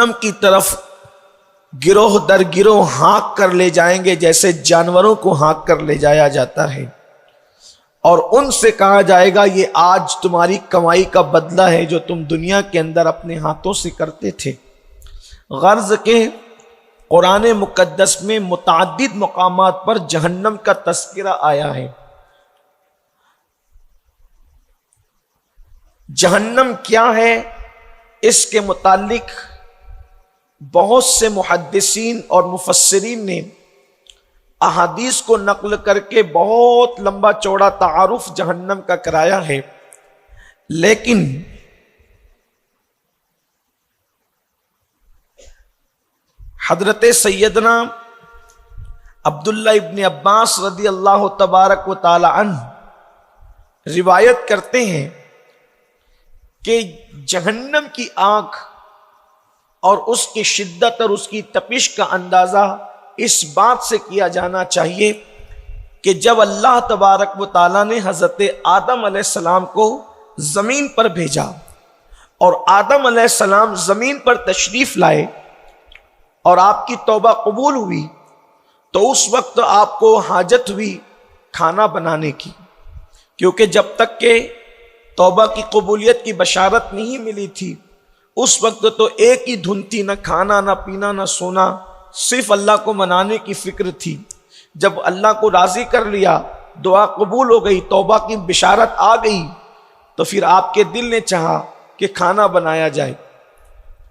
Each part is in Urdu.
جہنم کی طرف گروہ در گروہ ہانک کر لے جائیں گے جیسے جانوروں کو ہانک کر لے جایا جاتا ہے، اور ان سے کہا جائے گا یہ آج تمہاری کمائی کا بدلہ ہے جو تم دنیا کے اندر اپنے ہاتھوں سے کرتے تھے۔ غرض کہ قرآن مقدس میں متعدد مقامات پر جہنم کا تذکرہ آیا ہے۔ جہنم کیا ہے اس کے متعلق بہت سے محدثین اور مفسرین نے احادیث کو نقل کر کے بہت لمبا چوڑا تعارف جہنم کا کرایا ہے، لیکن حضرت سیدنا عبداللہ ابن عباس رضی اللہ تبارک و تعالی عنہ روایت کرتے ہیں کہ جہنم کی آگ اور اس کی شدت اور اس کی تپش کا اندازہ اس بات سے کیا جانا چاہیے کہ جب اللہ تبارک و تعالیٰ نے حضرت آدم علیہ السلام کو زمین پر بھیجا اور آدم علیہ السلام زمین پر تشریف لائے اور آپ کی توبہ قبول ہوئی، تو اس وقت آپ کو حاجت ہوئی کھانا بنانے کی، کیونکہ جب تک کہ توبہ کی قبولیت کی بشارت نہیں ملی تھی اس وقت تو ایک ہی دھن تھی، نہ کھانا نہ پینا نہ سونا، صرف اللہ کو منانے کی فکر تھی۔ جب اللہ کو راضی کر لیا، دعا قبول ہو گئی، توبہ کی بشارت آ گئی، تو پھر آپ کے دل نے چاہا کہ کھانا بنایا جائے،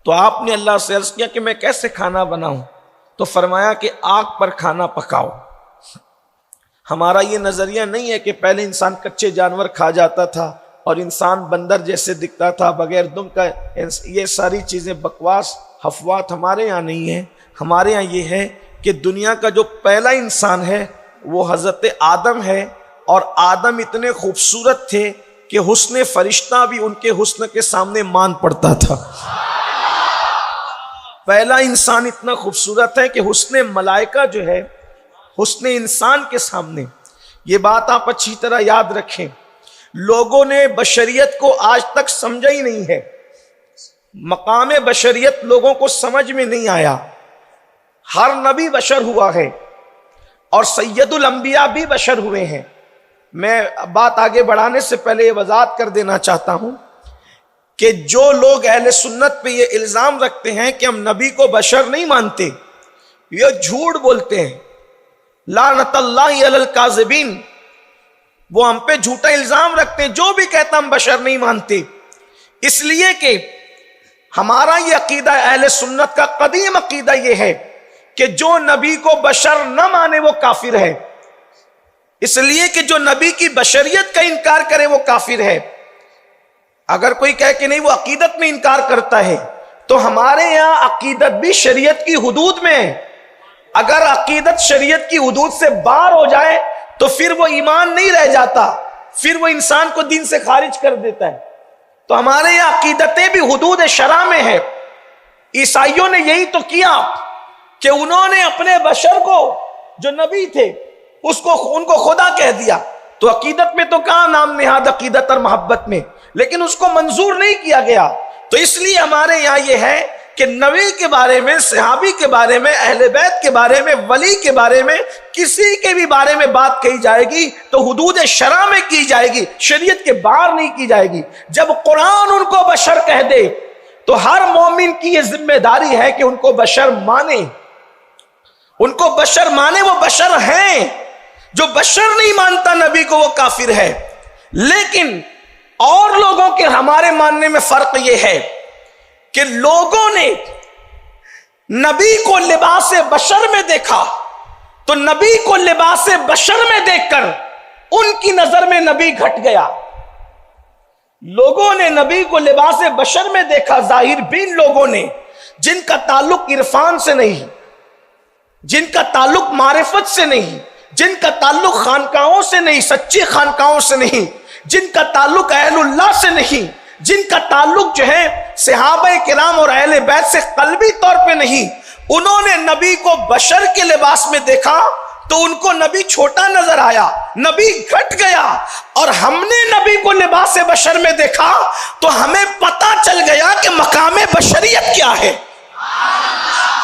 تو آپ نے اللہ سے عرض کیا کہ میں کیسے کھانا بناؤں؟ تو فرمایا کہ آگ پر کھانا پکاؤ۔ ہمارا یہ نظریہ نہیں ہے کہ پہلے انسان کچے جانور کھا جاتا تھا اور انسان بندر جیسے دکھتا تھا بغیر دم کا، یہ ساری چیزیں بکواس حفوات ہمارے یہاں نہیں ہیں۔ ہمارے یہاں یہ ہے کہ دنیا کا جو پہلا انسان ہے وہ حضرت آدم ہے، اور آدم اتنے خوبصورت تھے کہ حسن فرشتہ بھی ان کے حسن کے سامنے مان پڑتا تھا۔ پہلا انسان اتنا خوبصورت ہے کہ حسن ملائکہ جو ہے حسن انسان کے سامنے۔ یہ بات آپ اچھی طرح یاد رکھیں، لوگوں نے بشریت کو آج تک سمجھا ہی نہیں ہے، مقام بشریت لوگوں کو سمجھ میں نہیں آیا۔ ہر نبی بشر ہوا ہے اور سید الانبیاء بھی بشر ہوئے ہیں۔ میں بات آگے بڑھانے سے پہلے یہ وضاحت کر دینا چاہتا ہوں کہ جو لوگ اہل سنت پہ یہ الزام رکھتے ہیں کہ ہم نبی کو بشر نہیں مانتے، یہ جھوٹ بولتے ہیں۔ لعنت اللہ علی الکاذبین، وہ ہم پہ جھوٹا الزام رکھتے ہیں۔ جو بھی کہتا ہم بشر نہیں مانتے، اس لیے کہ ہمارا یہ عقیدہ اہل سنت کا قدیم عقیدہ یہ ہے کہ جو نبی کو بشر نہ مانے وہ کافر ہے، اس لیے کہ جو نبی کی بشریت کا انکار کرے وہ کافر ہے۔ اگر کوئی کہے کہ نہیں وہ عقیدت میں انکار کرتا ہے، تو ہمارے یہاں عقیدت بھی شریعت کی حدود میں ہے۔ اگر عقیدت شریعت کی حدود سے باہر ہو جائے تو پھر وہ ایمان نہیں رہ جاتا، پھر وہ انسان کو دین سے خارج کر دیتا ہے۔ تو ہمارے یہاں عقیدتیں بھی حدود شرع میں ہے۔ عیسائیوں نے یہی تو کیا کہ انہوں نے اپنے بشر کو جو نبی تھے ان کو خدا کہہ دیا، تو عقیدت میں تو کہاں نام نہاد عقیدت اور محبت میں، لیکن اس کو منظور نہیں کیا گیا۔ تو اس لیے ہمارے یہاں یہ ہے کہ نبی کے بارے میں، صحابی کے بارے میں، اہل بیت کے بارے میں، ولی کے بارے میں، کسی کے بھی بارے میں بات کہی جائے گی تو حدود شرع میں کی جائے گی، شریعت کے باہر نہیں کی جائے گی۔ جب قرآن ان کو بشر کہہ دے تو ہر مومن کی یہ ذمہ داری ہے کہ ان کو بشر مانے، ان کو بشر مانے، وہ بشر ہیں۔ جو بشر نہیں مانتا نبی کو وہ کافر ہے۔ لیکن اور لوگوں کے ہمارے ماننے میں فرق یہ ہے کہ لوگوں نے نبی کو لباس بشر میں دیکھا، تو نبی کو لباس بشر میں دیکھ کر ان کی نظر میں نبی گھٹ گیا۔ لوگوں نے نبی کو لباس بشر میں دیکھا، ظاہر بین لوگوں نے، جن کا تعلق عرفان سے نہیں، جن کا تعلق معرفت سے نہیں، جن کا تعلق خانقاہوں سے نہیں، سچی خانقاہوں سے نہیں، جن کا تعلق اہل اللہ سے نہیں، جن کا تعلق جو ہے صحابہ کرام اور اہل بیت سے قلبی طور پہ نہیں، انہوں نے نبی کو بشر کے لباس میں دیکھا تو ان کو نبی چھوٹا نظر آیا، نبی گھٹ گیا۔ اور ہم نے نبی کو لباس بشر میں دیکھا تو ہمیں پتہ چل گیا کہ مقام بشریت کیا ہے۔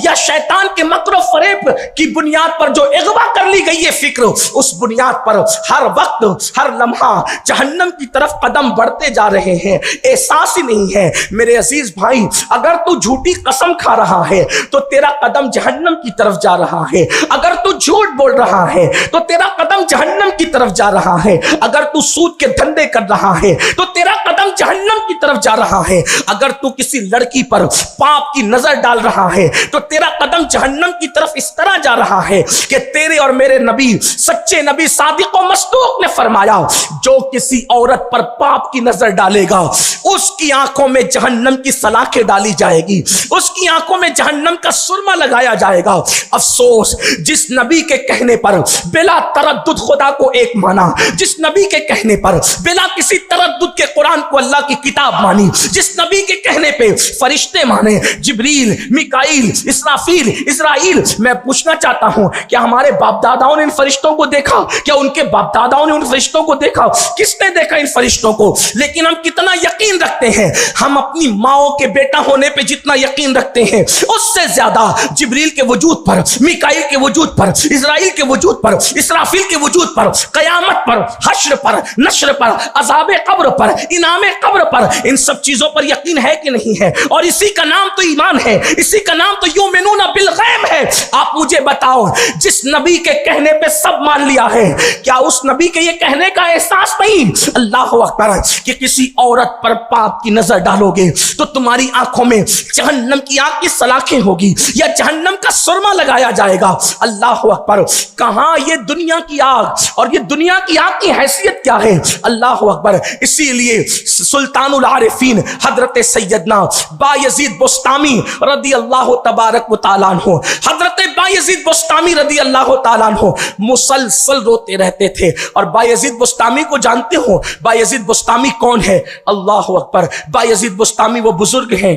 یا شیطان کے مکر و فریب کی بنیاد پر جو اغوا کر لی گئی ہے فکر، اس بنیاد پر ہر وقت ہر لمحہ جہنم کی طرف قدم بڑھتے جا رہے ہیں، احساس ہی نہیں ہے۔ میرے عزیز بھائی، اگر تو جھوٹی قسم کھا رہا ہے تو تیرا قدم جہنم کی طرف جا رہا ہے، اگر تو جھوٹ بول رہا ہے تو تیرا قدم جہنم کی طرف جا رہا ہے، اگر تو سود کے دھندے کر رہا ہے تو تیرا قدم جہنم کی طرف جا رہا ہے، اگر تو کسی لڑکی پر پاپ کی نظر ڈال رہا ہے تو تیرا قدم جہنم کی طرف اس طرح جا رہا ہے کہ تیرے اور میرے نبی، سچے نبی صادق و مصدوق نے فرمایا، جو کسی عورت پر پاپ کی نظر ڈالے گا اس کی آنکھوں میں جہنم کی سلاخیں ڈالی جائے گی، اس کی آنکھوں میں جہنم کا سرما لگایا جائے گا۔ افسوس، جس نبی کے کہنے پر بلا تردد خدا کو ایک مانا، جس نبی کے کہنے پر بلا کسی تردد کے قرآن کو اللہ کی کتاب مانی، جس نبی کے کہنے پہ فرشتے مانے، جبریل، میکائیل، اسرافیل، اسرائیل۔ میں پوچھنا چاہتا ہوں، کیا ہمارے باپ داداؤں نے ان فرشتوں کو دیکھا؟ کیا ان کے باپ داداؤں نے ان فرشتوں کو دیکھا؟ کس نے دیکھا ان فرشتوں کو؟ لیکن ہم کتنا یقین رکھتے ہیں، ہم اپنی ماؤں کے بیٹا ہونے پہ جتنا یقین رکھتے ہیں اس سے زیادہ جبریل کے وجود پر، میکائیل کے وجود پر، اسرائیل کے وجود پر، اسرافیل کے وجود پر، قیامت پر، حشر پر، نشر پر، عذاب قبر پر، انعام قبر پر، ان سب چیزوں پر یقین ہے کہ نہیں ہے؟ اور اسی کا نام تو ایمان ہے، اسی کا نام تو یؤمنون بالغیب ہے۔ آپ مجھے بتاؤ، جس نبی کے کہنے پہ سب مان لیا ہے، کیا اس نبی کے یہ کہنے کا احساس نہیں، اللہ اکبر، کہ کسی عورت پر پاپ کی نظر ڈالو گے تو تمہاری آنکھوں میں جہنم کی آگ کی سلاخیں ہوگی یا جہنم کا سرما لگایا جائے گا؟ اللہ اکبر، کہاں یہ دنیا کی آگ، اور یہ دنیا کی آگ کی حیثیت کیا ہے؟ اللہ اکبر۔ اسی لیے سلطان العارفین حضرت سیدنا بایزید بسطامی رضی اللہ تبارک و تعالیٰ عنہ، حضرت بایزید بسطامی رضی اللہ تعالیٰ عنہ مسلسل روتے رہتے تھے۔ اور بایزید بسطامی کو جانتے ہو؟ بایزید بسطامی کون ہے؟ اللہ اکبر، بایزید بسطامی وہ بزرگ ہیں،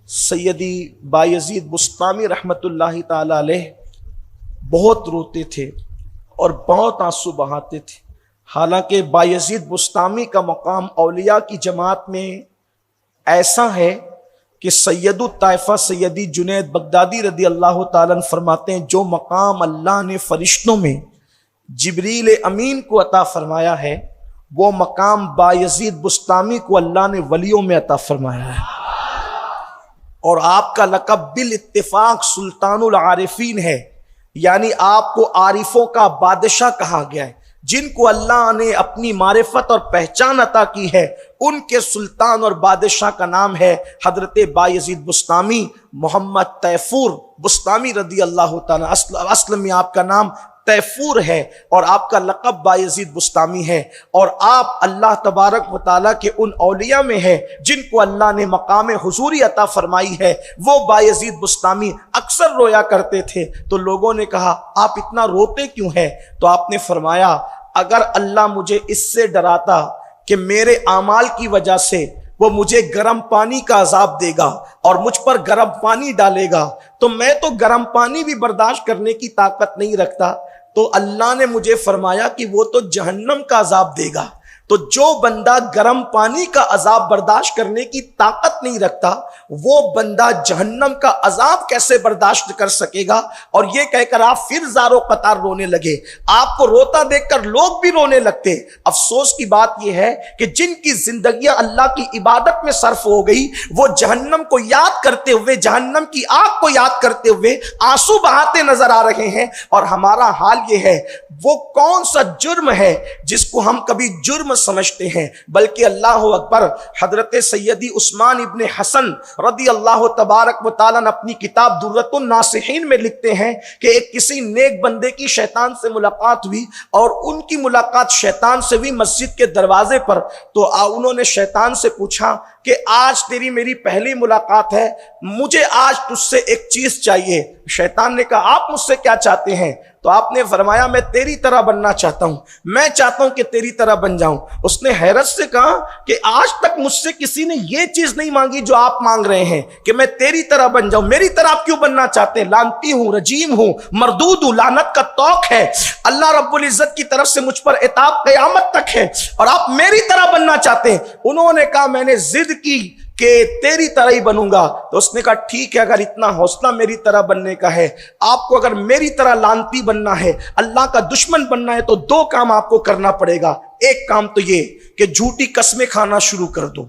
سیدی بایزید بسطامی رحمت اللہ تعالی علیہ بہت روتے تھے اور بہت آنسو بہاتے تھے۔ حالانکہ بایزید بسطامی کا مقام اولیاء کی جماعت میں ایسا ہے کہ سید الطائفہ سیدی جنید بغدادی رضی اللہ تعالیٰ عنہ فرماتے ہیں، جو مقام اللہ نے فرشتوں میں جبریل امین کو عطا فرمایا ہے، وہ مقام بایزید بسطامی کو اللہ نے ولیوں میں عطا فرمایا ہے۔ اور آپ کا لقب بالاتفاق سلطان العارفین ہے، یعنی آپ کو عارفوں کا بادشاہ کہا گیا ہے۔ جن کو اللہ نے اپنی معرفت اور پہچان عطا کی ہے، ان کے سلطان اور بادشاہ کا نام ہے حضرت بایزید بسطامی محمد تیفور بسطامی رضی اللہ تعالیٰ۔ اصل میں آپ کا نام تیفور ہے اور آپ کا لقب بایزید بسطامی ہے، اور آپ اللہ تبارک و تعالیٰ کے ان اولیاء میں ہے جن کو اللہ نے مقام حضوری عطا فرمائی ہے۔ وہ بایزید بسطامی اکثر رویا کرتے تھے، تو لوگوں نے کہا آپ اتنا روتے کیوں ہیں؟ تو آپ نے فرمایا، اگر اللہ مجھے اس سے ڈراتا کہ میرے اعمال کی وجہ سے وہ مجھے گرم پانی کا عذاب دے گا اور مجھ پر گرم پانی ڈالے گا، تو میں تو گرم پانی بھی برداشت کرنے کی طاقت نہیں رکھتا، تو اللہ نے مجھے فرمایا کہ وہ تو جہنم کا عذاب دے گا۔ تو جو بندہ گرم پانی کا عذاب برداشت کرنے کی طاقت نہیں رکھتا، وہ بندہ جہنم کا عذاب کیسے برداشت کر سکے گا؟ اور یہ کہہ کر آپ پھر زارو قطار رونے لگے۔ آپ کو روتا دیکھ کر لوگ بھی رونے لگتے۔ افسوس کی بات یہ ہے کہ جن کی زندگیاں اللہ کی عبادت میں صرف ہو گئی، وہ جہنم کو یاد کرتے ہوئے، جہنم کی آگ کو یاد کرتے ہوئے آنسو بہاتے نظر آ رہے ہیں۔ اور ہمارا حال یہ ہے، وہ کون سا جرم ہے جس کو ہم کبھی جرم سمجھتے ہیں؟ بلکہ اللہ اکبر، حضرت سیدی عثمان ابن حسن رضی اللہ تبارک و تعالیٰ نے اپنی کتاب درۃ الناصحین میں لکھتے ہیں کہ ایک کسی نیک بندے کی شیطان سے ملاقات ہوئی، اور ان کی ملاقات شیطان سے ہوئی مسجد کے دروازے پر۔ تو انہوں نے شیطان سے پوچھا کہ آج تیری میری پہلی ملاقات ہے، مجھے آج تجھ سے ایک چیز چاہیے۔ شیطان نے کہا آپ مجھ سے کیا چاہتے ہیں؟ تو آپ نے فرمایا میں تیری طرح بننا چاہتا ہوں، میں چاہتا ہوں کہ تیری طرح بن جاؤں۔ اس نے حیرت سے کہا کہ آج تک مجھ سے کسی نے یہ چیز نہیں مانگی جو آپ مانگ رہے ہیں کہ میں تیری طرح بن جاؤں، میری طرح آپ کیوں بننا چاہتے ہیں؟ لعنتی ہوں، رجیم ہوں، مردود ہوں، لعنت کا توق ہے، اللہ رب العزت کی طرف سے مجھ پر عتاب قیامت تک ہے، اور آپ میری طرح بننا چاہتے ہیں۔ انہوں نے کہا میں نے ضد کی کہ تیری طرح ہی بنوں گا. تو اس نے کہا ٹھیک ہے، اگر اتنا حوصلہ میری طرح بننے کا ہے، آپ کو اگر میری طرح لعنتی بننا ہے، اللہ کا دشمن بننا ہے، تو دو کام آپ کو کرنا پڑے گا. ایک کام تو یہ کہ جھوٹی قسمیں کھانا شروع کر دو،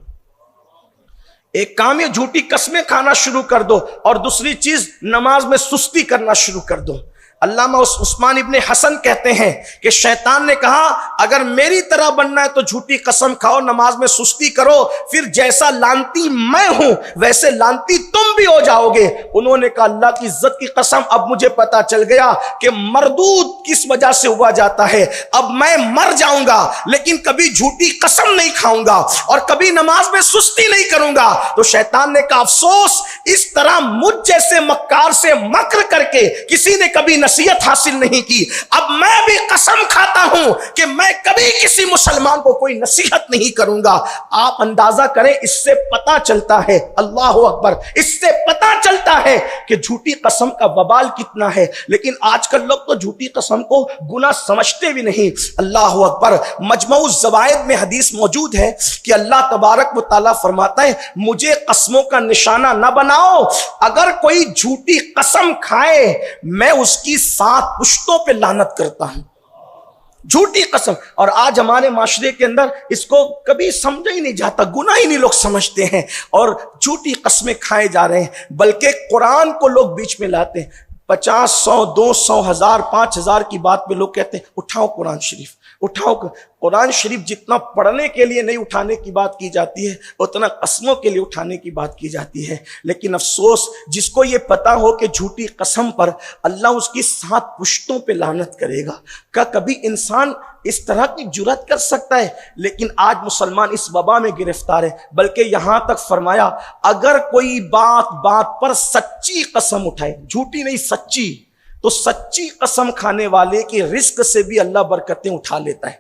ایک کام یہ جھوٹی قسمیں کھانا شروع کر دو، اور دوسری چیز نماز میں سستی کرنا شروع کر دو. علامہ عثمان ابن حسن کہتے ہیں کہ شیطان نے کہا اگر میری طرح بننا ہے تو جھوٹی قسم کھاؤ، نماز میں سستی کرو، پھر جیسا لانتی میں ہوں ویسے لانتی تم بھی ہو جاؤ گے. انہوں نے کہا اللہ کی عزت کی قسم، اب مجھے پتا چل گیا کہ مردود کس وجہ سے ہوا جاتا ہے. اب میں مر جاؤں گا لیکن کبھی جھوٹی قسم نہیں کھاؤں گا اور کبھی نماز میں سستی نہیں کروں گا. تو شیطان نے کہا افسوس، اس طرح مجھ جیسے مکار سے مکر کر کے کسی نے کبھی نصیحت حاصل نہیں کی. اب میں بھی قسم کھاتا ہوں کہ میں کبھی کسی مسلمان کو کوئی نصیحت نہیں کروں گا. آپ اندازہ کریں، اس سے پتا چلتا ہے، اللہ اکبر، اس سے پتا چلتا ہے کہ جھوٹی قسم کا وبال کتنا ہے. لیکن آج کل لوگ تو جھوٹی قسم کو گناہ سمجھتے بھی نہیں. اللہ اکبر. مجموع الزوائد میں حدیث موجود ہے کہ اللہ تبارک و تعالیٰ فرماتا ہے مجھے قسموں کا نشانہ نہ بناؤ، اگر کوئی جھوٹی قسم کھائے میں اس کی 7 پشتوں پہ لعنت کرتا ہوں. جھوٹی قسم. اور آج ہمارے معاشرے کے اندر اس کو کبھی سمجھا ہی نہیں جاتا، گناہ ہی نہیں لوگ سمجھتے ہیں اور جھوٹی قسمیں کھائے جا رہے ہیں. بلکہ قرآن کو لوگ بیچ میں لاتے ہیں. 50 100 200 1000 5000 کی بات پہ لوگ کہتے ہیں اٹھاؤ قرآن شریف، اٹھاؤ. قرآن شریف جتنا پڑھنے کے لیے نہیں اٹھانے کی بات کی جاتی ہے اتنا قسموں کے لیے اٹھانے کی بات کی جاتی ہے. لیکن افسوس جس کو یہ پتا ہو کہ جھوٹی قسم پر اللہ اس کی 7 پشتوں پہ لعنت کرے گا، کیا کبھی انسان اس طرح کی جرات کر سکتا ہے؟ لیکن آج مسلمان اس وبا میں گرفتار ہے. بلکہ یہاں تک فرمایا اگر کوئی بات پر سچی قسم اٹھائے، جھوٹی نہیں سچی، تو سچی قسم کھانے والے کی رزق سے بھی اللہ برکتیں اٹھا لیتا ہے.